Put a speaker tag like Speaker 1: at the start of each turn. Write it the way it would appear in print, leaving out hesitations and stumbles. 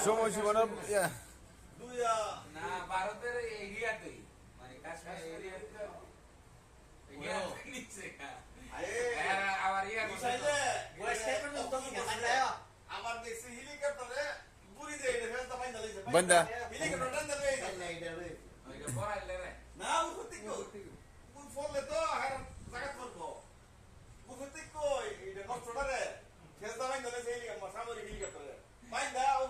Speaker 1: সময় সীমানা
Speaker 2: না ভারতের এরিয়াতেই মানে কাশ্মীর এরিয়াতে নিচে আবার
Speaker 3: আমার দেখছি হেলিকপ্টারে বুড়ি দেয়
Speaker 1: বন্ধা
Speaker 3: না ফলে তো জায়গা করবো বুঝতে কই এটা নষ্টটারে ফেলতা বাইন্দা সামরিক হেলিকপ্টারে বাইন্দা ওই